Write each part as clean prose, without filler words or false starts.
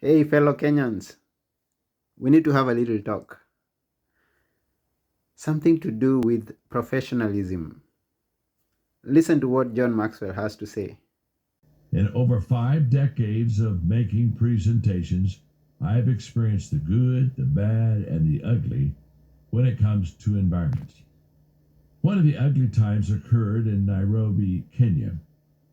Hey, fellow Kenyans, we need to have a little talk. Something to do with professionalism. Listen to what John Maxwell has to say. In over 5 decades of making presentations, I've experienced the good, the bad, and the ugly when it comes to environments. One of the ugly times occurred in Nairobi, Kenya.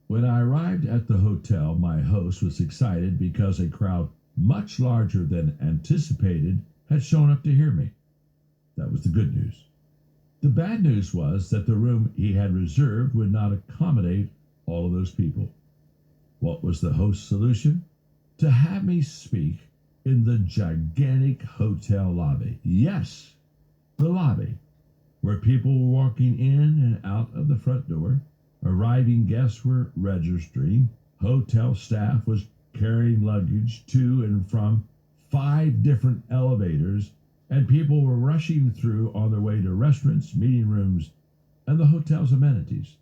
When I arrived at the hotel, my host was excited because a crowd much larger than anticipated had shown up to hear me. That was the good news. The bad news was that the room he had reserved would not accommodate all of those people. What was the host's solution? To have me speak in the gigantic hotel lobby. Yes, the lobby, where people were walking in and out of the front door, arriving guests were registering, hotel staff was carrying luggage to and from 5 different elevators, and people were rushing through on their way to restaurants, meeting rooms, and the hotel's amenities.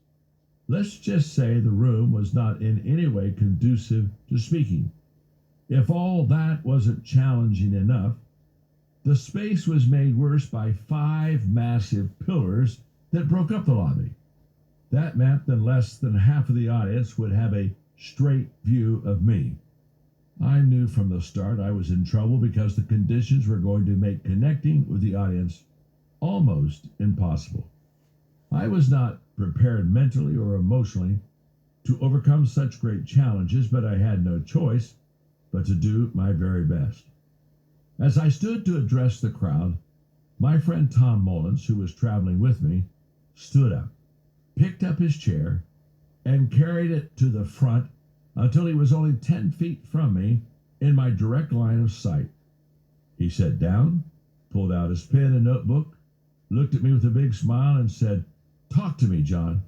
Let's just say the room was not in any way conducive to speaking. If all that wasn't challenging enough, the space was made worse by 5 massive pillars that broke up the lobby. That meant that less than half of the audience would have a straight view of me. I knew from the start I was in trouble because the conditions were going to make connecting with the audience almost impossible. I was not prepared mentally or emotionally to overcome such great challenges, but I had no choice but to do my very best. As I stood to address the crowd, my friend Tom Mullins, who was traveling with me, stood up, picked up his chair, and carried it to the front until he was only 10 feet from me in my direct line of sight. He sat down, pulled out his pen and notebook, looked at me with a big smile, and said, "Talk to me, John.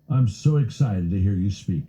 I'm so excited to hear you speak."